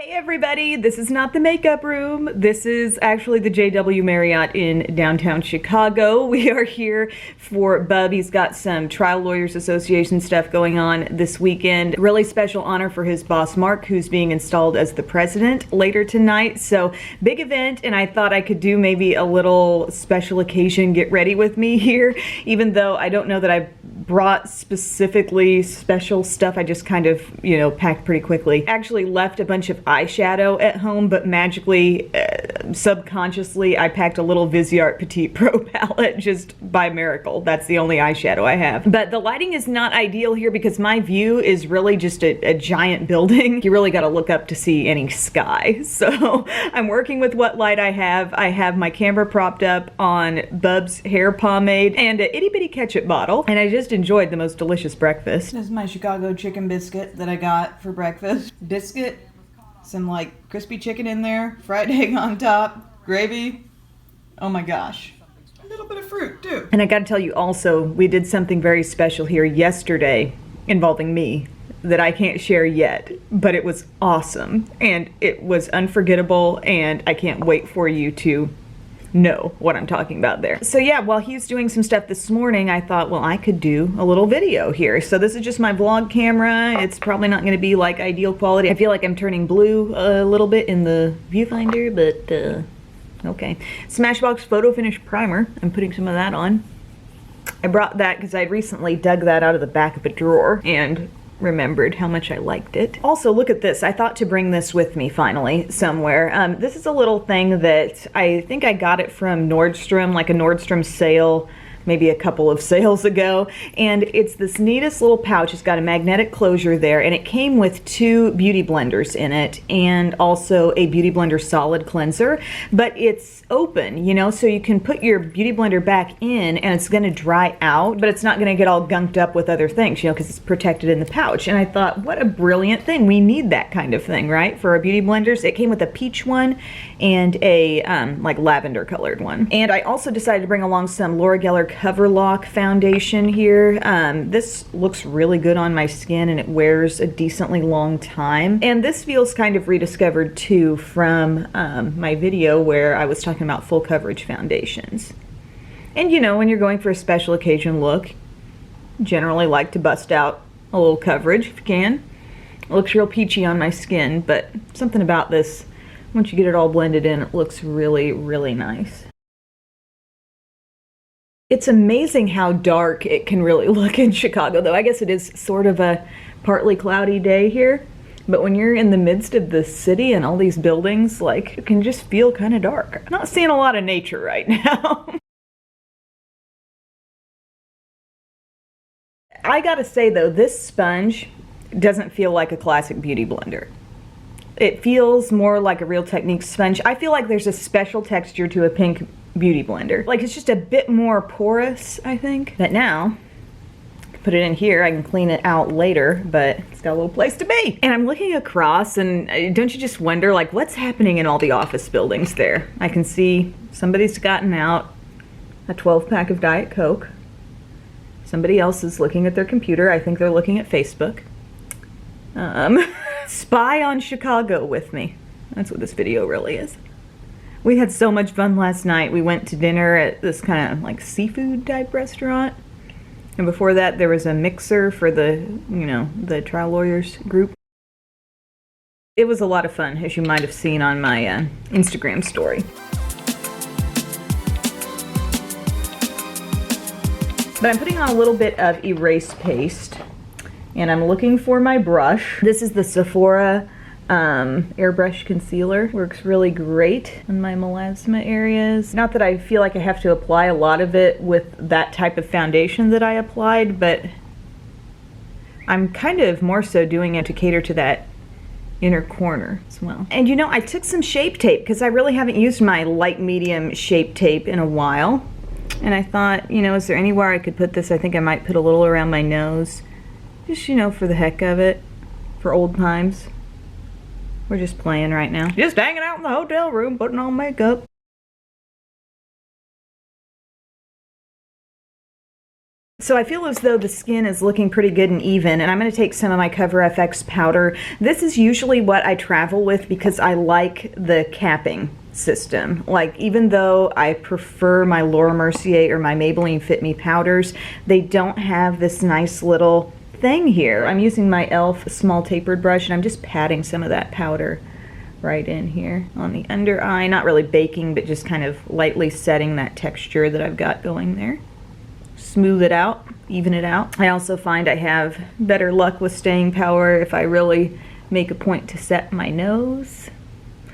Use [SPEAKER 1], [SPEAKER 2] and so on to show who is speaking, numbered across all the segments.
[SPEAKER 1] Hey everybody, this is not the makeup room. This is actually the JW Marriott in downtown Chicago. We are here for Bub. He's got some Trial Lawyers Association stuff going on this weekend. Really special honor for his boss Mark, who's being installed as the president later tonight. So big event, and I thought I could do maybe a little special occasion get ready with me here, even though I don't know that I brought specifically special stuff. I just kind of, packed pretty quickly. Actually left a bunch of eyeshadow at home, but magically, subconsciously, I packed a little Viseart Petite Pro palette just by miracle. That's the only eyeshadow I have. But the lighting is not ideal here because my view is really just a giant building. You really got to look up to see any sky. So I'm working with what light I have. I have my camera propped up on Bub's hair pomade and an itty bitty ketchup bottle, and I just enjoyed the most delicious breakfast. This is my Chicago chicken biscuit that I got for breakfast. Biscuit, some like crispy chicken in there, fried egg on top, gravy. Oh my gosh. A little bit of fruit too. And I gotta tell you also, we did something very special here yesterday involving me that I can't share yet, but it was awesome and it was unforgettable, and I can't wait for you to know what I'm talking about there. So yeah, while he was doing some stuff this morning, I thought, well, I could do a little video here. So this is just my vlog camera. It's probably not going to be like ideal quality. I feel like I'm turning blue a little bit in the viewfinder, but okay. Smashbox Photo Finish Primer. I'm putting some of that on. I brought that because I recently dug that out of the back of a drawer and remembered how much I liked it. Also, look at this. I thought to bring this with me finally somewhere. This is a little thing that I think I got it from Nordstrom, like a Nordstrom sale, maybe a couple of sales ago, and it's this neatest little pouch. It's got a magnetic closure there, and it came with 2 beauty blenders in it and also a beauty blender solid cleanser, but it's open, so you can put your beauty blender back in and it's going to dry out, but it's not going to get all gunked up with other things, because it's protected in the pouch. And I thought, what a brilliant thing. We need that kind of thing, right, for our beauty blenders. It came with a peach one and a like lavender colored one. And I also decided to bring along some Laura Geller Cover Lock foundation here. This looks really good on my skin and it wears a decently long time. And this feels kind of rediscovered too from my video where I was talking about full coverage foundations. And when you're going for a special occasion look, generally like to bust out a little coverage if you can. It looks real peachy on my skin, but something about this, once you get it all blended in, it looks really, really nice. It's amazing how dark it can really look in Chicago, though. I guess it is sort of a partly cloudy day here, but when you're in the midst of the city and all these buildings, like, it can just feel kind of dark. I'm not seeing a lot of nature right now. I gotta say though, this sponge doesn't feel like a classic beauty blender. It feels more like a Real Techniques sponge. I feel like there's a special texture to a pink beauty blender. Like, it's just a bit more porous, I think. But now, put it in here, I can clean it out later, but it's got a little place to be. And I'm looking across, and don't you just wonder, like, what's happening in all the office buildings there? I can see somebody's gotten out a 12-pack of Diet Coke. Somebody else is looking at their computer. I think they're looking at Facebook. Spy on Chicago with me. That's what this video really is. We had so much fun last night. We went to dinner at this kind of like seafood type restaurant. And before that, there was a mixer for the, the Trial Lawyers group. It was a lot of fun, as you might have seen on my Instagram story. But I'm putting on a little bit of erase paste, and I'm looking for my brush. This is the Sephora airbrush concealer. Works really great on my melasma areas. Not that I feel like I have to apply a lot of it with that type of foundation that I applied, but I'm kind of more so doing it to cater to that inner corner as well. And I took some Shape Tape because I really haven't used my light medium Shape Tape in a while. And I thought, is there anywhere I could put this? I think I might put a little around my nose. Just, for the heck of it. For old times. We're just playing right now. Just hanging out in the hotel room, putting on makeup. So I feel as though the skin is looking pretty good and even, and I'm going to take some of my Cover FX powder. This is usually what I travel with because I like the capping system. Like, even though I prefer my Laura Mercier or my Maybelline Fit Me powders, they don't have this nice little thing here. I'm using my e.l.f. small tapered brush, and I'm just patting some of that powder right in here on the under eye. Not really baking, but just kind of lightly setting that texture that I've got going there. Smooth it out, even it out. I also find I have better luck with staying power if I really make a point to set my nose.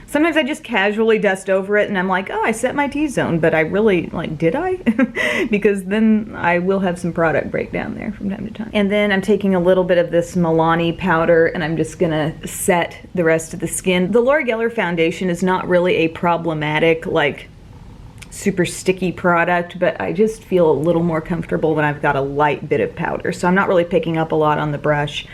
[SPEAKER 1] Sometimes I just casually dust over it and I'm like, oh, I set my T-zone, but I really, like, did I? Because then I will have some product breakdown there from time to time. And then I'm taking a little bit of this Milani powder and I'm just gonna set the rest of the skin. The Laura Geller foundation is not really a problematic, like, super sticky product, but I just feel a little more comfortable when I've got a light bit of powder. So I'm not really picking up a lot on the brush,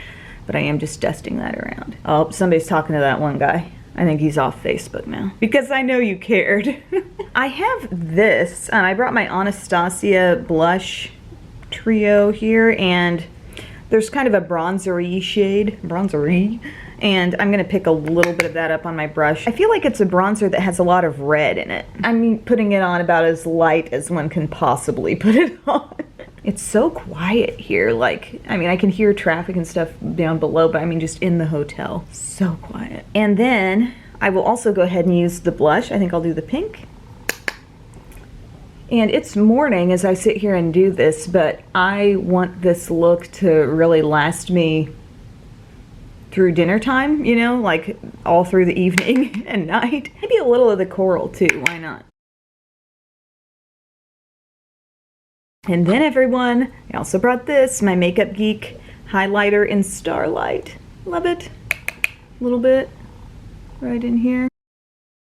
[SPEAKER 1] but I am just dusting that around. Oh, somebody's talking to that one guy. I think he's off Facebook now because I know you cared. I have this, I brought my Anastasia blush trio here, and there's kind of a bronzery shade, and I'm gonna pick a little bit of that up on my brush. I feel like it's a bronzer that has a lot of red in it. I'm putting it on about as light as one can possibly put it on. It's so quiet here, like, I mean, I can hear traffic and stuff down below, but I mean just in the hotel, so quiet. And then I will also go ahead and use the blush. I think I'll do the pink. And it's morning as I sit here and do this, but I want this look to really last me through dinner time, you know, like all through the evening and night. Maybe a little of the coral too, why not? And then everyone, I also brought this, my Makeup Geek highlighter in Starlight. Love it. A little bit right in here.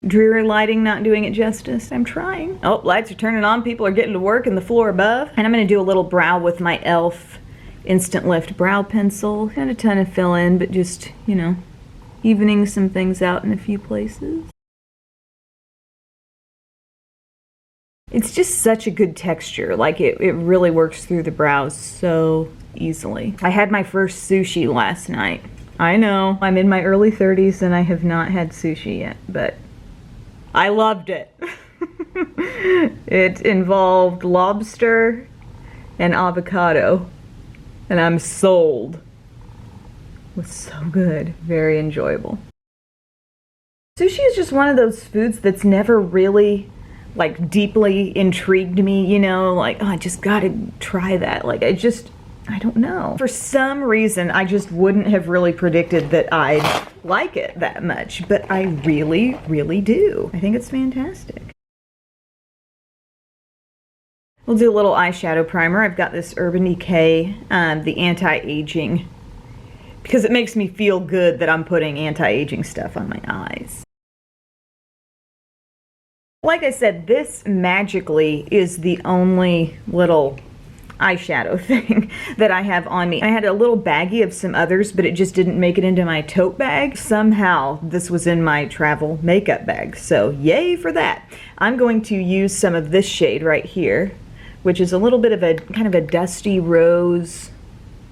[SPEAKER 1] Dreary lighting not doing it justice. I'm trying. Oh, lights are turning on. People are getting to work in the floor above. And I'm going to do a little brow with my e.l.f. Instant Lift Brow Pencil. Not a ton of fill in, but just, you know, evening some things out in a few places. It's just such a good texture. Like, it really works through the brows so easily. I had my first sushi last night. I know, I'm in my early 30s and I have not had sushi yet, but I loved it. It involved lobster and avocado, and I'm sold. It was so good, very enjoyable. Sushi is just one of those foods that's never really, like, deeply intrigued me, you know, like, oh, I just gotta try that. Like, I don't know. For some reason, I just wouldn't have really predicted that I'd like it that much, but I really, really do. I think it's fantastic. We'll do a little eyeshadow primer. I've got this Urban Decay, the anti-aging, because it makes me feel good that I'm putting anti-aging stuff on my eyes. Like I said, this magically is the only little eyeshadow thing that I have on me. I had a little baggie of some others, but it just didn't make it into my tote bag. Somehow this was in my travel makeup bag, so yay for that. I'm going to use some of this shade right here, which is a little bit of a kind of a dusty rose,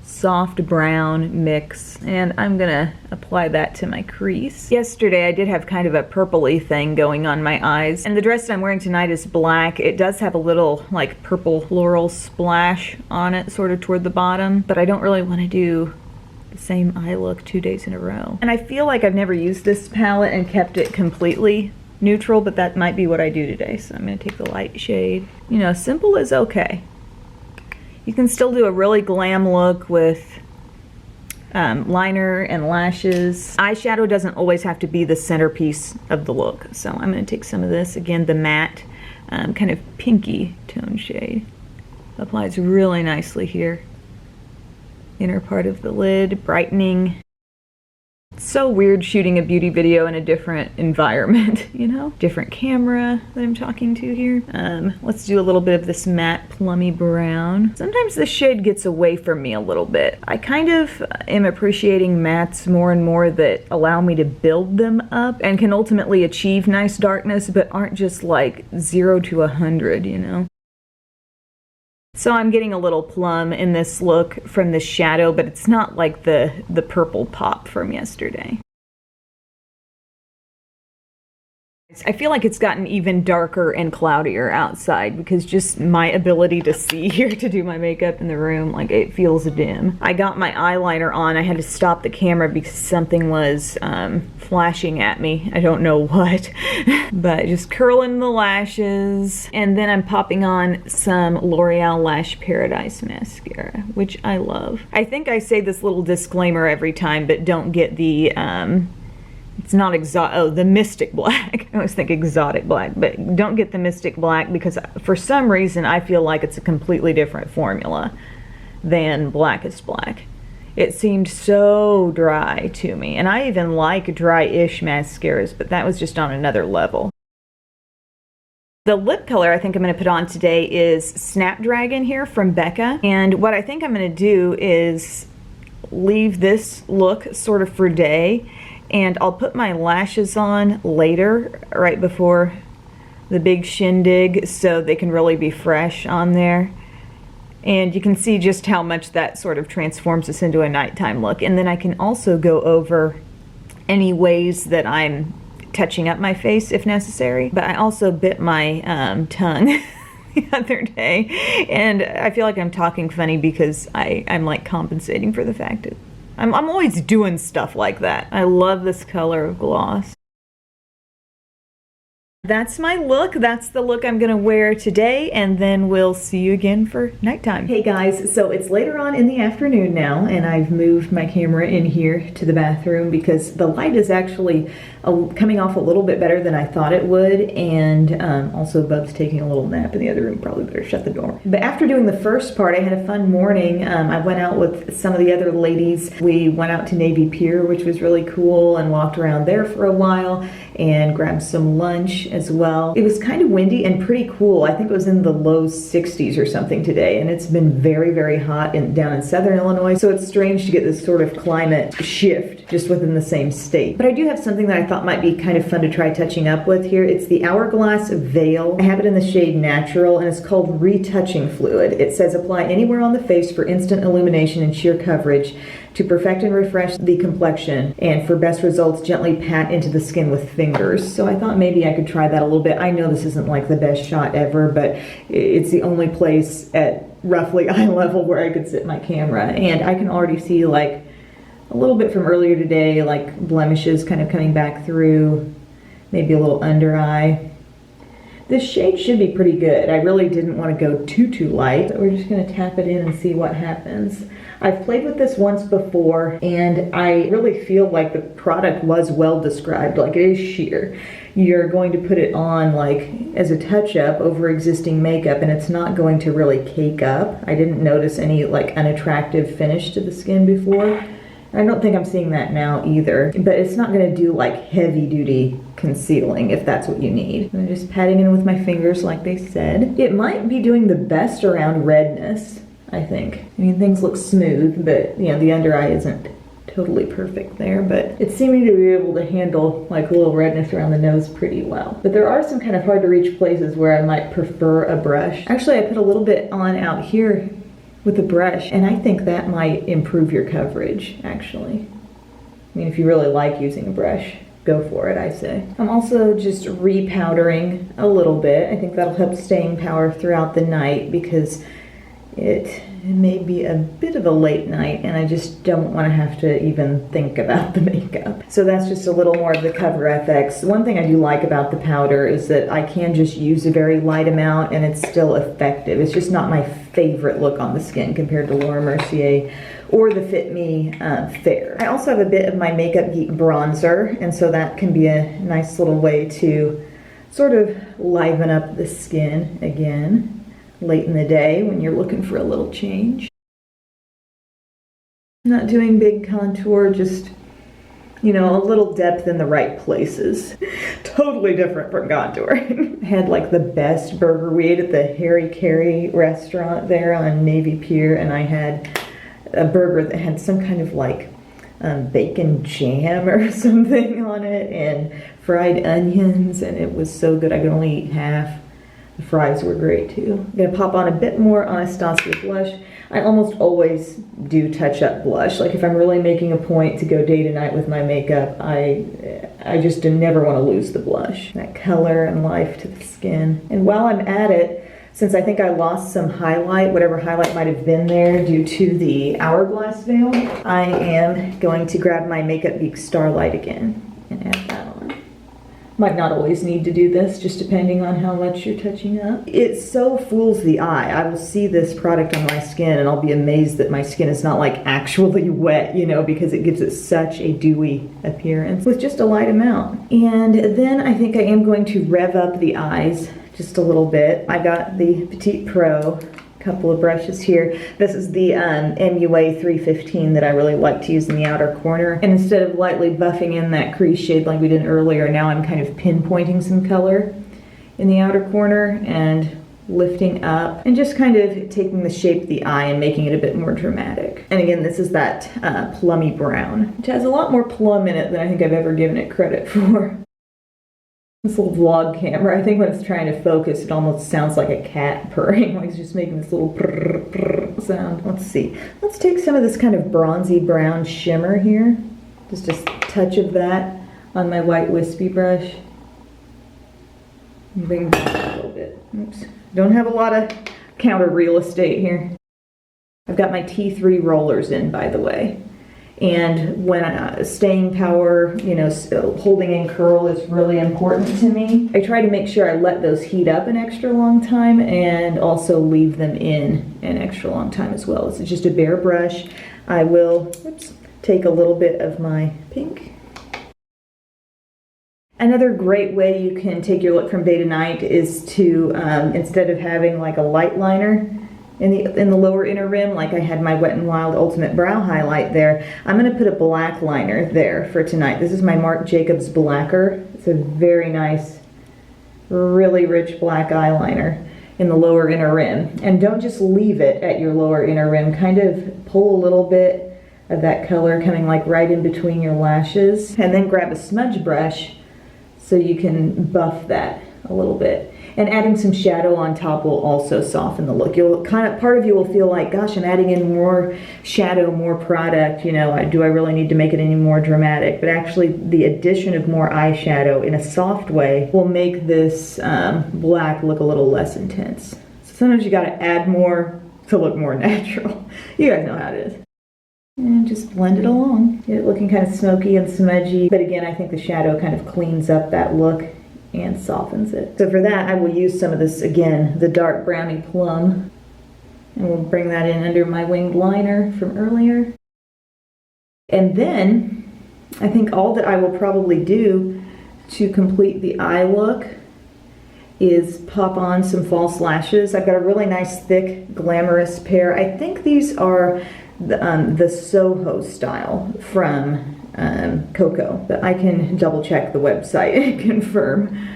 [SPEAKER 1] soft brown mix, and I'm gonna apply that to my crease. Yesterday I did have kind of a purpley thing going on my eyes, and the dress that I'm wearing tonight is black. It does have a little like purple floral splash on it sort of toward the bottom, but I don't really want to do the same eye look 2 days in a row. And I feel like I've never used this palette and kept it completely neutral, but that might be what I do today, so I'm gonna take the light shade. You know, simple is okay. You can still do a really glam look with liner and lashes. Eyeshadow doesn't always have to be the centerpiece of the look. So I'm going to take some of this, again, the matte kind of pinky tone shade. Applies really nicely here. Inner part of the lid, brightening. It's so weird shooting a beauty video in a different environment, you know? Different camera that I'm talking to here. Let's do a little bit of this matte plummy brown. Sometimes the shade gets away from me a little bit. I kind of am appreciating mattes more and more that allow me to build them up and can ultimately achieve nice darkness, but aren't just like 0 to 100, you know? So I'm getting a little plum in this look from the shadow, but it's not like the purple pop from yesterday. I feel like it's gotten even darker and cloudier outside because just my ability to see here to do my makeup in the room, like it feels dim. I got my eyeliner on. I had to stop the camera because something was flashing at me. I don't know what, but just curling the lashes. And then I'm popping on some L'Oreal Lash Paradise mascara, which I love. I think I say this little disclaimer every time, but don't get the it's not the Mystic Black. I always think exotic black, but don't get the Mystic Black because for some reason I feel like it's a completely different formula than Blackest Black. It seemed so dry to me, and I even like dry-ish mascaras, but that was just on another level. The lip color I think I'm going to put on today is Snapdragon here from Becca, and what I think I'm going to do is leave this look sort of for day, and I'll put my lashes on later, right before the big shindig, so they can really be fresh on there. And you can see just how much that sort of transforms us into a nighttime look. And then I can also go over any ways that I'm touching up my face if necessary. But I also bit my tongue the other day, and I feel like I'm talking funny because I'm like compensating for the fact that I'm always doing stuff like that. I love this color of gloss. That's my look. That's the look I'm gonna wear today, and then we'll see you again for nighttime. Hey guys, so it's later on in the afternoon now, and I've moved my camera in here to the bathroom because the light is actually coming off a little bit better than I thought it would, and also Bub's taking a little nap in the other room. Probably better shut the door. But after doing the first part, I had a fun morning. I went out with some of the other ladies. We went out to Navy Pier, which was really cool, and walked around there for a while and grabbed some lunch as well. It was kind of windy and pretty cool. I think it was in the low 60s or something today, and it's been very, very hot down in southern Illinois, so it's strange to get this sort of climate shift just within the same state. But I do have something that I thought might be kind of fun to try touching up with here. It's the Hourglass Veil. I have it in the shade Natural, and it's called Retouching Fluid. It says apply anywhere on the face for instant illumination and sheer coverage. To perfect and refresh the complexion, and for best results, gently pat into the skin with fingers. So I thought maybe I could try that a little bit. I know this isn't like the best shot ever, but it's the only place at roughly eye level where I could sit my camera. And I can already see like a little bit from earlier today, like blemishes kind of coming back through, maybe a little under eye. This shade should be pretty good. I really didn't want to go too light, but we're just going to tap it in and see what happens. I've played with this once before, and I really feel like the product was well described. Like, it is sheer. You're going to put it on like as a touch-up over existing makeup, and it's not going to really cake up. I didn't notice any like unattractive finish to the skin before. I don't think I'm seeing that now either, but it's not going to do like heavy-duty concealing if that's what you need. I'm just patting in with my fingers like they said. It might be doing the best around redness, I think. I mean, things look smooth, but you know, the under eye isn't totally perfect there, but it's seeming to be able to handle like a little redness around the nose pretty well. But there are some kind of hard to reach places where I might prefer a brush. Actually, I put a little bit on out here with a brush, and I think that might improve your coverage, actually. I mean, if you really like using a brush, go for it, I say. I'm also just repowdering a little bit. I think that'll help staying power throughout the night because it may be a bit of a late night, and I just don't want to have to even think about the makeup. So that's just a little more of the Cover FX. One thing I do like about the powder is that I can just use a very light amount and it's still effective. It's just not my favorite look on the skin compared to Laura Mercier or the Fit Me Fair. I also have a bit of my Makeup Geek bronzer, and so that can be a nice little way to sort of liven up the skin again late in the day when you're looking for a little change. Not doing big contour, just, you know, a little depth in the right places. Totally different from contouring. I had like the best burger. We ate at the Harry Carey restaurant there on Navy Pier, and I had a burger that had some kind of like bacon jam or something on it and fried onions, and it was so good. I could only eat half. The fries were great too. I'm gonna pop on a bit more Anastasia blush. I almost always do touch up blush. Like if I'm really making a point to go day to night with my makeup, I just never want to lose the blush. That color and life to the skin. And while I'm at it, since I think I lost some highlight, whatever highlight might have been there due to the Hourglass veil, I am going to grab my Makeup Geek Starlight again and add that on. Might not always need to do this, just depending on how much you're touching up. It so fools the eye. I will see this product on my skin and I'll be amazed that my skin is not like actually wet, you know, because it gives it such a dewy appearance with just a light amount. And then I think I am going to rev up the eyes just a little bit. I got the Petite Pro couple of brushes here. This is the MUA 315 that I really like to use in the outer corner. And instead of lightly buffing in that crease shade like we did earlier, now I'm kind of pinpointing some color in the outer corner and lifting up and just kind of taking the shape of the eye and making it a bit more dramatic. And again, this is that plummy brown, which has a lot more plum in it than I think I've ever given it credit for. This little vlog camera, I think when it's trying to focus, it almost sounds like a cat purring, like it's just making this little prrr, prrr sound. Let's see. Let's take some of this kind of bronzy brown shimmer here. Just a touch of that on my white wispy brush. And bring it back a little bit. Oops. Don't have a lot of counter real estate here. I've got my T3 rollers in, by the way. And when staying power, you know, holding in curl is really important to me. I try to make sure I let those heat up an extra long time and also leave them in an extra long time as well. It's just a bare brush. I will take a little bit of my pink. Another great way you can take your look from day to night is to, instead of having like a light liner in the lower inner rim, like I had my Wet n Wild Ultimate Brow Highlight there, I'm going to put a black liner there for tonight. This is my Marc Jacobs Blacker. It's a very nice, really rich black eyeliner in the lower inner rim. And don't just leave it at your lower inner rim. Kind of pull a little bit of that color coming like right in between your lashes. And then grab a smudge brush so you can buff that a little bit. And adding some shadow on top will also soften the look. You'll part of you will feel like, gosh, I'm adding in more shadow, more product, you know, do I really need to make it any more dramatic? But actually the addition of more eyeshadow in a soft way will make this black look a little less intense. So sometimes you gotta add more to look more natural. You guys know how it is. And just blend it along. Get it looking kind of smoky and smudgy. But again, I think the shadow kind of cleans up that look and softens it. So for that, I will use some of this, again, the dark brownie plum. And we'll bring that in under my winged liner from earlier. And then, I think all that I will probably do to complete the eye look is pop on some false lashes. I've got a really nice, thick, glamorous pair. I think these are the Soho style from Coco, but I can double check the website and confirm.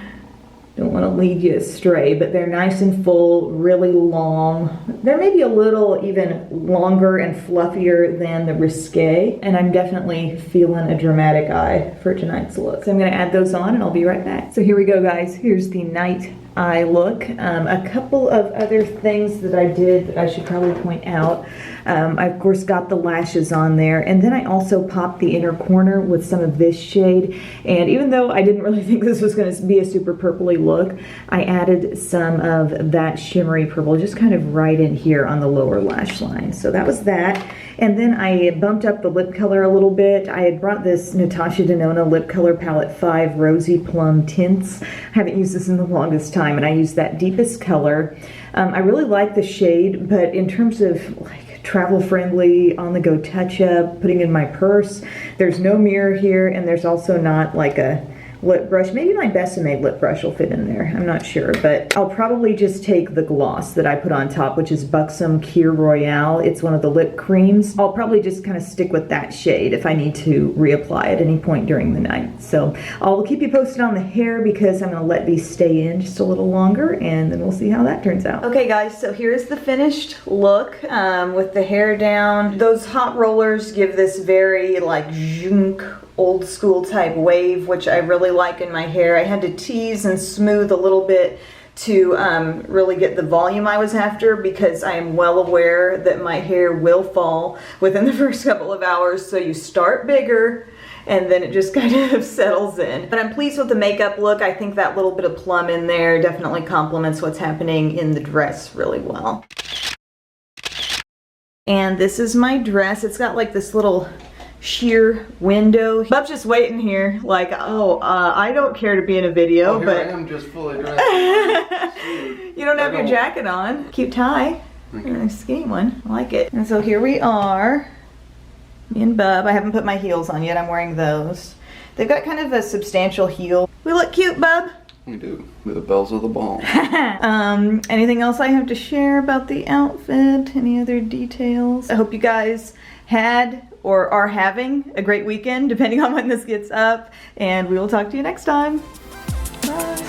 [SPEAKER 1] Don't want to lead you astray, but they're nice and full, really long. They're maybe a little even longer and fluffier than the Risque, and I'm definitely feeling a dramatic eye for tonight's look. So I'm going to add those on and I'll be right back. So here we go, guys. Here's the night eye look. A couple of other things that I did that I should probably point out. I of course got the lashes on there, and then I also popped the inner corner with some of this shade. And even though I didn't really think this was going to be a super purpley look, I added some of that shimmery purple just kind of right in here on the lower lash line. So that was that. And then I bumped up the lip color a little bit. I had brought this Natasha Denona Lip Color Palette 5 Rosy Plum Tints. I haven't used this in the longest time, and I used that deepest color. I really like the shade, but in terms of like travel friendly, on the go touch up, putting in my purse, there's no mirror here, and there's also not like a lip brush. Maybe my Besame lip brush will fit in there. I'm not sure, but I'll probably just take the gloss that I put on top, which is Buxom Kir Royale. It's one of the lip creams. I'll probably just kind of stick with that shade if I need to reapply at any point during the night. So I'll keep you posted on the hair because I'm going to let these stay in just a little longer, and then we'll see how that turns out. Okay guys, so here's the finished look with the hair down. Those hot rollers give this very like zhunk, old school type wave, which I really like in my hair. I had to tease and smooth a little bit to really get the volume I was after, because I am well aware that my hair will fall within the first couple of hours. So you start bigger and then it just kind of settles in. But I'm pleased with the makeup look. I think that little bit of plum in there definitely complements what's happening in the dress really well. And this is my dress. It's got like this little sheer window. Bub's just waiting here like, oh, I don't care to be in a video,
[SPEAKER 2] oh, here
[SPEAKER 1] but
[SPEAKER 2] I am just fully dressed.
[SPEAKER 1] you don't have your jacket on. Cute tie. A skinny one. I like it. And so here we are. Me and Bub. I haven't put my heels on yet. I'm wearing those. They've got kind of a substantial heel. We look cute, Bub.
[SPEAKER 2] We do. With the bells of the ball.
[SPEAKER 1] Anything else I have to share about the outfit? Any other details? I hope you guys had or are having a great weekend, depending on when this gets up. And we will talk to you next time. Bye.